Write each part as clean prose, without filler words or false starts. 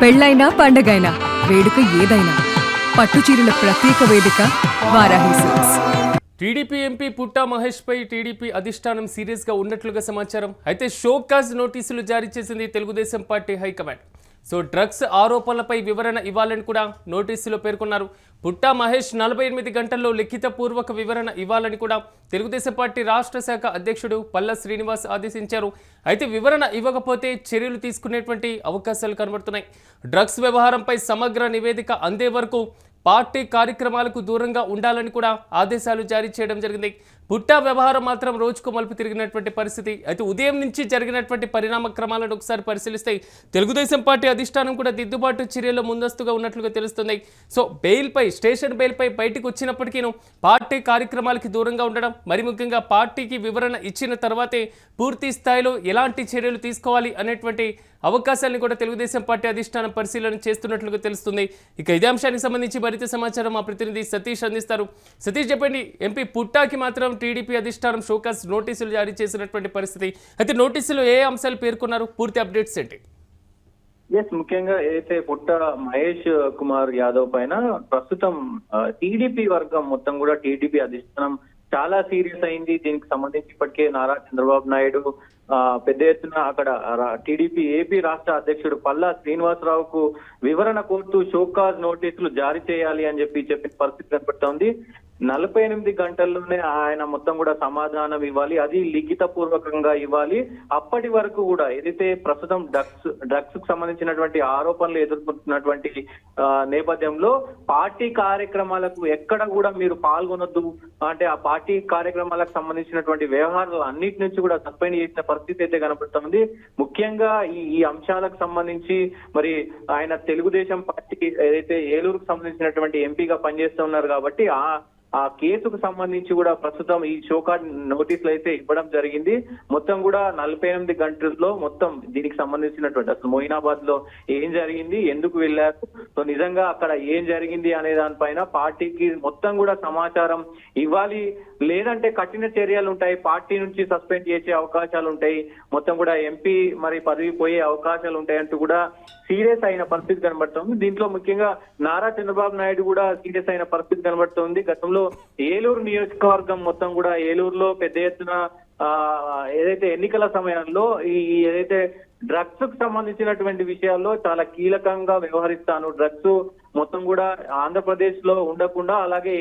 పెళ్ళైనా పండగైనా వేడుక ఏదైనా పట్టుచీరల ప్రత్యేక వేదిక వారాహి సిల్క్స్. టీడీపీ ఎంపీ పుట్టా మహేష్ పై టీడీపీ అధిష్టానం సీరియస్ గా ఉన్నట్లుగా సమాచారం. అయితే షోకాజ్ నోటీసులు జారీ చేసింది Telugu Desam party high command. So drugs ఆరోపణలపై వివరణ ఇవ్వాలని కూడా నోటీసులో పేర్కొన్నారు. పుట్టా మహేష్ 48 గంటల్లో లిఖితపూర్వక వివరణ ఇవ్వాలని కూడా తెలుగుదేశం పార్టీ రాష్ట్ర శాఖ అధ్యక్షుడు పల్లా శ్రీనివాస్ ఆదేశించారు. అయితే వివరణ ఇవ్వకపోతే చర్యలు తీసుకునేటువంటి అవకాశాలు కనబడుతున్నాయి. డ్రగ్స్ వ్యవహారంపై సమగ్ర నివేదిక అందే వరకు పార్టీ కార్యక్రమాలకు దూరంగా ఉండాలని కూడా ఆదేశాలు జారీ చేయడం జరిగింది. పుట్టా వ్యవహారం మాత్రం రోజుకు మలుపు తిరిగినటువంటి పరిస్థితి. అయితే ఉదయం నుంచి జరిగినటువంటి పరిణామ క్రమాలను ఒకసారి పరిశీలిస్తే తెలుగుదేశం పార్టీ అధిష్టానం కూడా దిద్దుబాటు చర్యల్లో ముందస్తుగా ఉన్నట్లుగా తెలుస్తుంది. సో స్టేషన్ బెయిల్పై బయటకు వచ్చినప్పటికీ పార్టీ కార్యక్రమాలకి దూరంగా ఉండడం, మరి ముఖ్యంగా పార్టీకి వివరణ ఇచ్చిన తర్వాతే పూర్తి స్థాయిలో ఎలాంటి చర్యలు తీసుకోవాలి అనేటువంటి అవకాశాలను కూడా తెలుగుదేశం పార్టీ అధిష్టానం పరిశీలన చేస్తున్నట్లుగా తెలుస్తుంది. ఇక ఇదే అంశానికి సంబంధించి మరింత సమాచారం మా ప్రతినిధి సతీష్ అందిస్తారు. సతీష్, చెప్పండి, ఎంపీ పుట్టాకి మాత్రం టీడీపీ అధిష్టానం షోకాస్ నోటీసులు జారీ చేసినటువంటి పరిస్థితి. అయితే నోటీసులో ఏ అంశాలు పేర్కొన్నారు, పూర్తి అప్డేట్స్ ఏంటి? ముఖ్యంగా ఏదైతే పుట్ట మహేష్ కుమార్ యాదవ్ పైన ప్రస్తుతం టీడీపీ వర్గం మొత్తం కూడా టీడీపీ అధిష్టానం చాలా సీరియస్ అయింది. దీనికి సంబంధించి ఇప్పటికే నారా చంద్రబాబు నాయుడు పెద్ద ఎత్తున అక్కడ టీడీపీ ఏపీ రాష్ట్ర అధ్యక్షుడు పల్లా శ్రీనివాసరావుకు వివరణ కోరుతూ షోకాజ్ నోటీసులు జారీ చేయాలి అని చెప్పిన పరిస్థితి కనబడుతోంది. 48 గంటల్లోనే ఆయన మొత్తం కూడా సమాధానం ఇవ్వాలి, అది లిఖిత పూర్వకంగా ఇవ్వాలి. అప్పటి వరకు కూడా ఏదైతే ప్రస్తుతం డ్రగ్స్ కు సంబంధించినటువంటి ఆరోపణలు ఎదుర్కొంటున్నటువంటి నేపథ్యంలో పార్టీ కార్యక్రమాలకు ఎక్కడ కూడా మీరు పాల్గొనొద్దు అంటే ఆ పార్టీ కార్యక్రమాలకు సంబంధించినటువంటి వ్యవహారాలు అన్నిటి నుంచి కూడా సస్పెండ్ చేసిన పరిస్థితి అయితే కనబడుతోంది. ముఖ్యంగా ఈ అంశాలకు సంబంధించి మరి ఆయన తెలుగుదేశం పార్టీకి ఏదైతే ఏలూరుకు సంబంధించినటువంటి ఎంపీగా పనిచేస్తున్నారు కాబట్టి ఆ కేసుకు సంబంధించి కూడా ప్రస్తుతం ఈ షోకాజ్ నోటీసులు అయితే ఇవ్వడం జరిగింది. మొత్తం కూడా 48 గంటల్లో మొత్తం దీనికి సంబంధించినటువంటి అసలు మొయినాబాద్ లో ఏం జరిగింది, ఎందుకు వెళ్ళారు, సో నిజంగా అక్కడ ఏం జరిగింది అనే దానిపైన పార్టీకి మొత్తం కూడా సమాచారం ఇవ్వాలి. లేదంటే కఠిన చర్యలు ఉంటాయి, పార్టీ నుంచి సస్పెండ్ చేసే అవకాశాలు ఉంటాయి, మొత్తం కూడా ఎంపీ మరి పదవి పోయే అవకాశాలు ఉంటాయి అంటూ కూడా సీరియస్ అయిన పరిస్థితి కనబడుతుంది. దీంట్లో ముఖ్యంగా నారా చంద్రబాబు నాయుడు కూడా సీరియస్ అయిన పరిస్థితి కనబడుతుంది. గతంలో ఏలూరు నియోజకవర్గం మొత్తం కూడా ఏలూరులో పెద్ద ఎత్తున ఏదైతే ఎన్నికల సమయంలో ఏదైతే డ్రగ్స్ కు సంబంధించినటువంటి విషయాల్లో చాలా కీలకంగా వ్యవహరిస్తాను, డ్రగ్స్ మొత్తం కూడా ఆంధ్రప్రదేశ్ లో ఉండకుండా అలాగే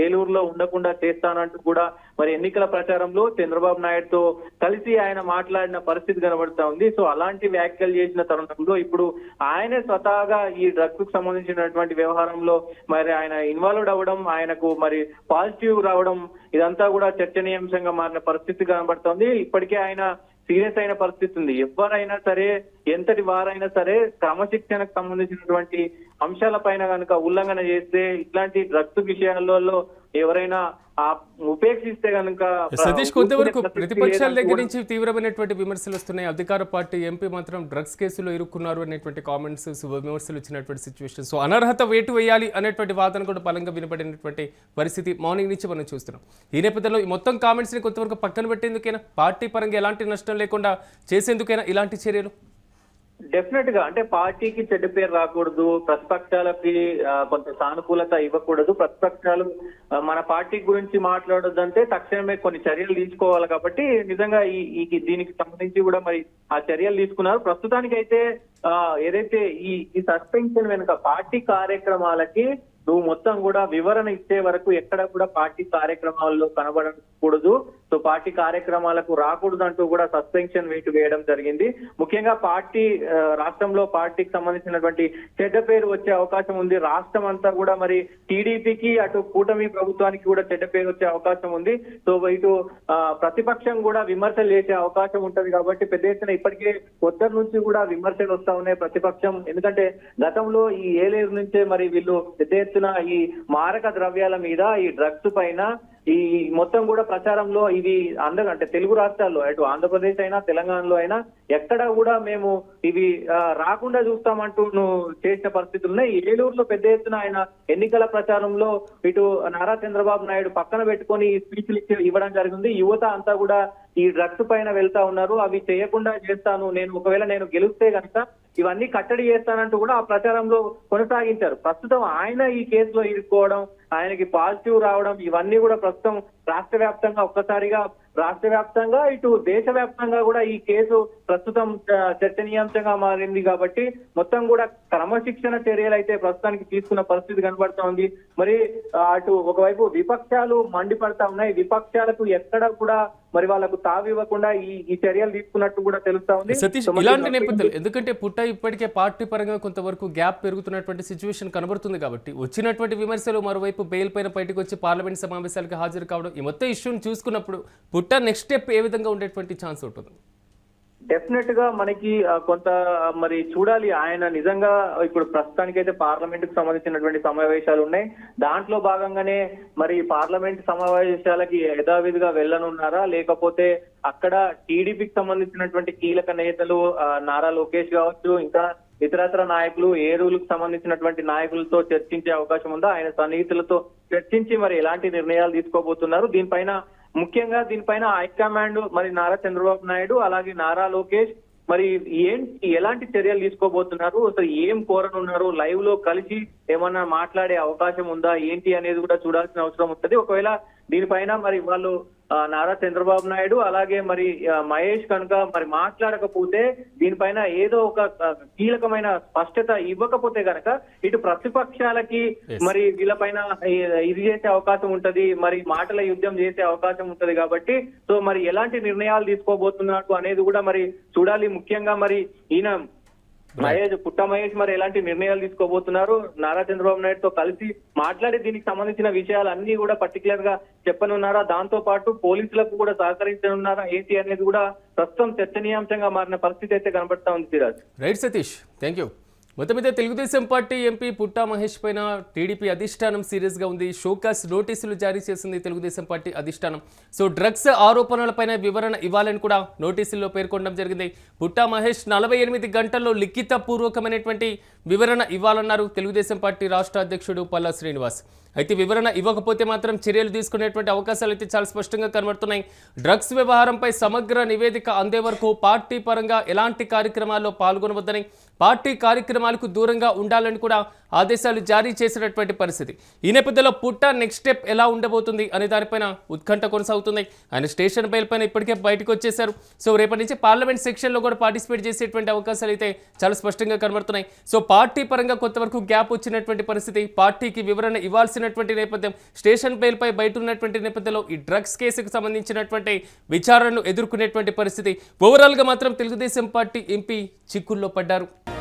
ఏలూరులో ఉండకుండా చేస్తానంటూ కూడా మరి ఎన్నికల ప్రచారంలో చంద్రబాబు నాయుడుతో కలిసి ఆయన మాట్లాడిన పరిస్థితి కనబడుతా ఉంది. సో అలాంటి వ్యాఖ్యలు చేసిన తరుణంలో ఇప్పుడు ఆయనే స్వతహాగా ఈ డ్రగ్స్ కు సంబంధించినటువంటి వ్యవహారంలో మరి ఆయన ఇన్వాల్వ్డ్ అవ్వడం, ఆయనకు మరి పాజిటివ్ రావడం, ఇదంతా కూడా చర్చనీయాంశంగా మారిన పరిస్థితి కనబడుతోంది. ఇప్పటికే ఆయన సీరియస్ అయిన పరిస్థితి ఉంది. ఎవరైనా సరే, ఎంతటి వారైనా సరే క్రమశిక్షణకు సంబంధించినటువంటి అంశాలపైన కనుక ఉల్లంఘన చేస్తే, ఇట్లాంటి డ్రగ్స్ విషయాలలో ఎవరైనా ఉపేక్షిస్తే కనుక సతీష్, కొంతవరకు ప్రతిపక్షాల దగ్గర నుంచి తీవ్రమైనటువంటి విమర్శలు వస్తున్నాయి. అధికార పార్టీ ఎంపీ మాత్రం డ్రగ్స్ కేసులో ఇరుక్కున్నారు అనేటువంటి కామెంట్స్, విమర్శలు వచ్చినటువంటి సిచ్యువేషన్. సో అనర్హత వేటు వేయాలి అనేటువంటి వాదన కూడా బలంగా వినపడినటువంటి పరిస్థితి మార్నింగ్ నుంచి మనం చూస్తున్నాం. ఈ నేపథ్యంలో ఈ మొత్తం కామెంట్స్ ని కొంతవరకు పక్కన పెట్టేందుకైనా, పార్టీ పరంగా ఎలాంటి నష్టం లేకుండా చేసేందుకైనా ఇలాంటి చర్యలు డెఫినెట్ గా అంటే పార్టీకి చెడ్డ పేరు రాకూడదు, ప్రతిపక్షాలకి కొంత సానుకూలత ఇవ్వకూడదు, ప్రతిపక్షాలు మన పార్టీ గురించి మాట్లాడొద్దు అంటే తక్షణమే కొన్ని చర్యలు తీసుకోవాలి. కాబట్టి నిజంగా దీనికి సంబంధించి కూడా మరి ఆ చర్యలు తీసుకున్నారు. ప్రస్తుతానికి అయితే ఏదైతే ఈ సస్పెన్షన్ వెనుక పార్టీ కార్యక్రమాలకి నువ్వు మొత్తం కూడా వివరణ ఇచ్చే వరకు ఎక్కడ కూడా పార్టీ కార్యక్రమాల్లో కనబడకూడదు, సో పార్టీ కార్యక్రమాలకు రాకూడదు అంటూ కూడా సస్పెన్షన్ వేటు వేయడం జరిగింది. ముఖ్యంగా రాష్ట్రంలో పార్టీకి సంబంధించినటువంటి చెడ్డ పేరు వచ్చే అవకాశం ఉంది. రాష్ట్రం అంతా కూడా మరి టీడీపీకి అటు కూటమి ప్రభుత్వానికి కూడా చెడ్డ పేరు వచ్చే అవకాశం ఉంది. సో ఇటు ప్రతిపక్షం కూడా విమర్శలు చేసే అవకాశం ఉంటది. కాబట్టి పెద్ద ఎత్తున ఇప్పటికే కొత్త నుంచి కూడా విమర్శలు వస్తా ఉన్నాయి ప్రతిపక్షం. ఎందుకంటే గతంలో ఈ ఏలేరు నుంచే మరి వీళ్ళు పెద్ద ఎత్తున ఈ మారక ద్రవ్యాల మీద, ఈ డ్రగ్స్ పైన ఈ మొత్తం కూడా ప్రచారంలో ఇది అంటే తెలుగు రాష్ట్రాల్లో అటు ఆంధ్రప్రదేశ్ అయినా తెలంగాణలో అయినా ఎక్కడ కూడా మేము ఇవి రాకుండా చూస్తామంటూ చేసిన పరిస్థితులు ఉన్నాయి. ఏలూరులో పెద్ద ఎత్తున ఆయన ఎన్నికల ప్రచారంలో ఇటు నారా చంద్రబాబు నాయుడు పక్కన పెట్టుకొని స్పీచ్లు ఇవ్వడం జరిగింది. యువత అంతా కూడా ఈ డ్రగ్స్ పైన వెళ్తా ఉన్నారు, అవి చేయకుండా చేస్తాను, ఒకవేళ నేను గెలిస్తే కనుక ఇవన్నీ కట్టడి చేస్తానంటూ కూడా ఆ ప్రచారంలో కొనసాగించారు. ప్రస్తుతం ఆయన ఈ కేసులో ఇరుక్కోవడం, ఆయనకి పాజిటివ్ రావడం, ఇవన్నీ కూడా ప్రస్తుతం రాష్ట్ర వ్యాప్తంగా ఒక్కసారిగా రాష్ట్ర వ్యాప్తంగా ఇటు దేశవ్యాప్తంగా కూడా ఈ కేసు ప్రస్తుతం చర్చనీయాంశంగా మారింది. కాబట్టి మొత్తం కూడా క్రమశిక్షణ చర్యలు అయితే ప్రస్తుతానికి తీసుకున్న పరిస్థితి కనబడతా ఉంది. మరి అటు ఒకవైపు విపక్షాలు మండిపడతా ఉన్నాయి. విపక్షాలకు ఎక్కడ కూడా మరి వాళ్ళకు తావివ్వకుండా ఈ చర్యలు తీసుకున్నట్టు కూడా తెలుస్తా ఉంది. సతీష్, ఇలాంటి నేపథ్యాలు ఎందుకంటే పుట్ట ఇప్పటికే పార్టీ పరంగా కొంతవరకు గ్యాప్ పెరుగుతున్నటువంటి సిచ్యువేషన్ కనబడుతుంది. కాబట్టి వచ్చినటువంటి విమర్శలు మరోవైపు బెయిల్ పైన బయటకు వచ్చి పార్లమెంట్ సమావేశాలకు హాజరు కావడం, ఈ మొత్తం ఇష్యూని చూసుకున్నప్పుడు పుట్ట నెక్స్ట్ స్టెప్ ఏ విధంగా ఉండేటువంటి ఛాన్స్ ఉంటుంది? డెఫినెట్ గా మనకి కొంత మరి చూడాలి. ఆయన నిజంగా ఇప్పుడు ప్రస్తుతానికైతే పార్లమెంట్ కు సంబంధించినటువంటి సమావేశాలు ఉన్నాయి. దాంట్లో భాగంగానే మరి పార్లమెంట్ సమావేశాలకి యథావిధిగా వెళ్ళనున్నారా, లేకపోతే అక్కడ టీడీపీకి సంబంధించినటువంటి కీలక నేతలు నారా లోకేష్ కావచ్చు, ఇంకా ఇతరత్ర నాయకులు, ఏరువులకు సంబంధించినటువంటి నాయకులతో చర్చించే అవకాశం ఉందా, ఆయన సన్నిహితులతో చర్చించి మరి ఎలాంటి నిర్ణయాలు తీసుకోబోతున్నారు, ముఖ్యంగా దీనిపైన హైకమాండ్ మరి నారా చంద్రబాబు నాయుడు అలాగే నారా లోకేష్ మరి ఎలాంటి చర్యలు తీసుకోబోతున్నారు, అసలు ఏం కోరనున్నారు, లైవ్ లో కలిసి ఏమన్నా మాట్లాడే అవకాశం ఉందా ఏంటి అనేది కూడా చూడాల్సిన అవసరం ఉంటుంది. ఒకవేళ దీనిపైన మరి వాళ్ళు నారా చంద్రబాబు నాయుడు అలాగే మరి మహేష్ కనుక మరి మాట్లాడకపోతే, దీనిపైన ఏదో ఒక కీలకమైన స్పష్టత ఇవ్వకపోతే గనక ఇటు ప్రతిపక్షాలకి మరి వీళ్ళపైన ఇది చేసే అవకాశం ఉంటది, మరి మాటల యుద్ధం చేసే అవకాశం ఉంటది. కాబట్టి సో మరి ఎలాంటి నిర్ణయాలు తీసుకోబోతున్నారు అనేది కూడా మరి చూడాలి. ముఖ్యంగా మరి ఈయన పుట్ట మహేష్ మరి ఎలాంటి నిర్ణయాలు తీసుకోబోతున్నారు, నారా చంద్రబాబు నాయుడుతో కలిసి మాట్లాడి దీనికి సంబంధించిన విషయాలు అన్ని కూడా పర్టికులర్ గా చెప్పనున్నారా, దాంతో పాటు పోలీసులకు కూడా సహకరించనున్నారా ఏంటి అనేది కూడా ప్రస్తుతం చర్చనీయాంశంగా మారిన పరిస్థితి అయితే కనబడతా ఉంది. Siraj. Right Satish, thank you. మొత్తం మీద తెలుగుదేశం పార్టీ ఎంపీ పుట్టా మహేష్ పైన టీడీపీ అధిష్టానం సీరియస్గా ఉంది. షోకాస్ నోటీసులు జారీ చేసింది తెలుగుదేశం పార్టీ అధిష్టానం. సో డ్రగ్స్ ఆరోపణలపైన వివరణ ఇవ్వాలని కూడా నోటీసుల్లో పేర్కొనడం జరిగింది. పుట్టా మహేష్ 48 గంటల్లో లిఖిత పూర్వకమైనటువంటి వివరణ ఇవ్వాలన్నారు తెలుగుదేశం పార్టీ రాష్ట్ర అధ్యక్షుడు పల్లా శ్రీనివాస్. అయితే వివరణ ఇవ్వకపోతే మాత్రం చర్యలు తీసుకునేటువంటి అవకాశాలు అయితే చాలా స్పష్టంగా కనబడుతున్నాయి. డ్రగ్స్ వ్యవహారంపై సమగ్ర నివేదిక అందే వరకు పార్టీ పరంగా ఎలాంటి కార్యక్రమాల్లో పాల్గొనవద్దని, పార్టీ కార్యక్రమాలకు దూరంగా ఉండాలని కూడా ఆదేశాలు జారీ చేసినటువంటి పరిస్థితి. ఈ నేపథ్యంలో పుట్ట నెక్స్ట్ స్టెప్ ఎలా ఉండబోతుంది అనే దానిపైన ఉత్కంఠ కొనసాగుతుంది. ఆయన స్టేషన్ బెయిల్ పైన ఇప్పటికే బయటకు వచ్చేశారు. సో రేపటి నుంచి పార్లమెంట్ సెక్షన్లో కూడా పార్టిసిపేట్ చేసేటువంటి అవకాశాలు అయితే చాలా స్పష్టంగా కనబడుతున్నాయి. సో పార్టీ పరంగా కొంతవరకు గ్యాప్ వచ్చినటువంటి పరిస్థితి, పార్టీకి వివరణ ఇవ్వాల్సినటువంటి నేపథ్యం, స్టేషన్ బెయిల్ పై బయట ఉన్నటువంటి నేపథ్యంలో ఈ డ్రగ్స్ కేసుకు సంబంధించినటువంటి విచారణను ఎదుర్కొనేటువంటి పరిస్థితి. ఓవరాల్గా మాత్రం తెలుగుదేశం పార్టీ ఎంపీ చిక్కుల్లో పడ్డారు.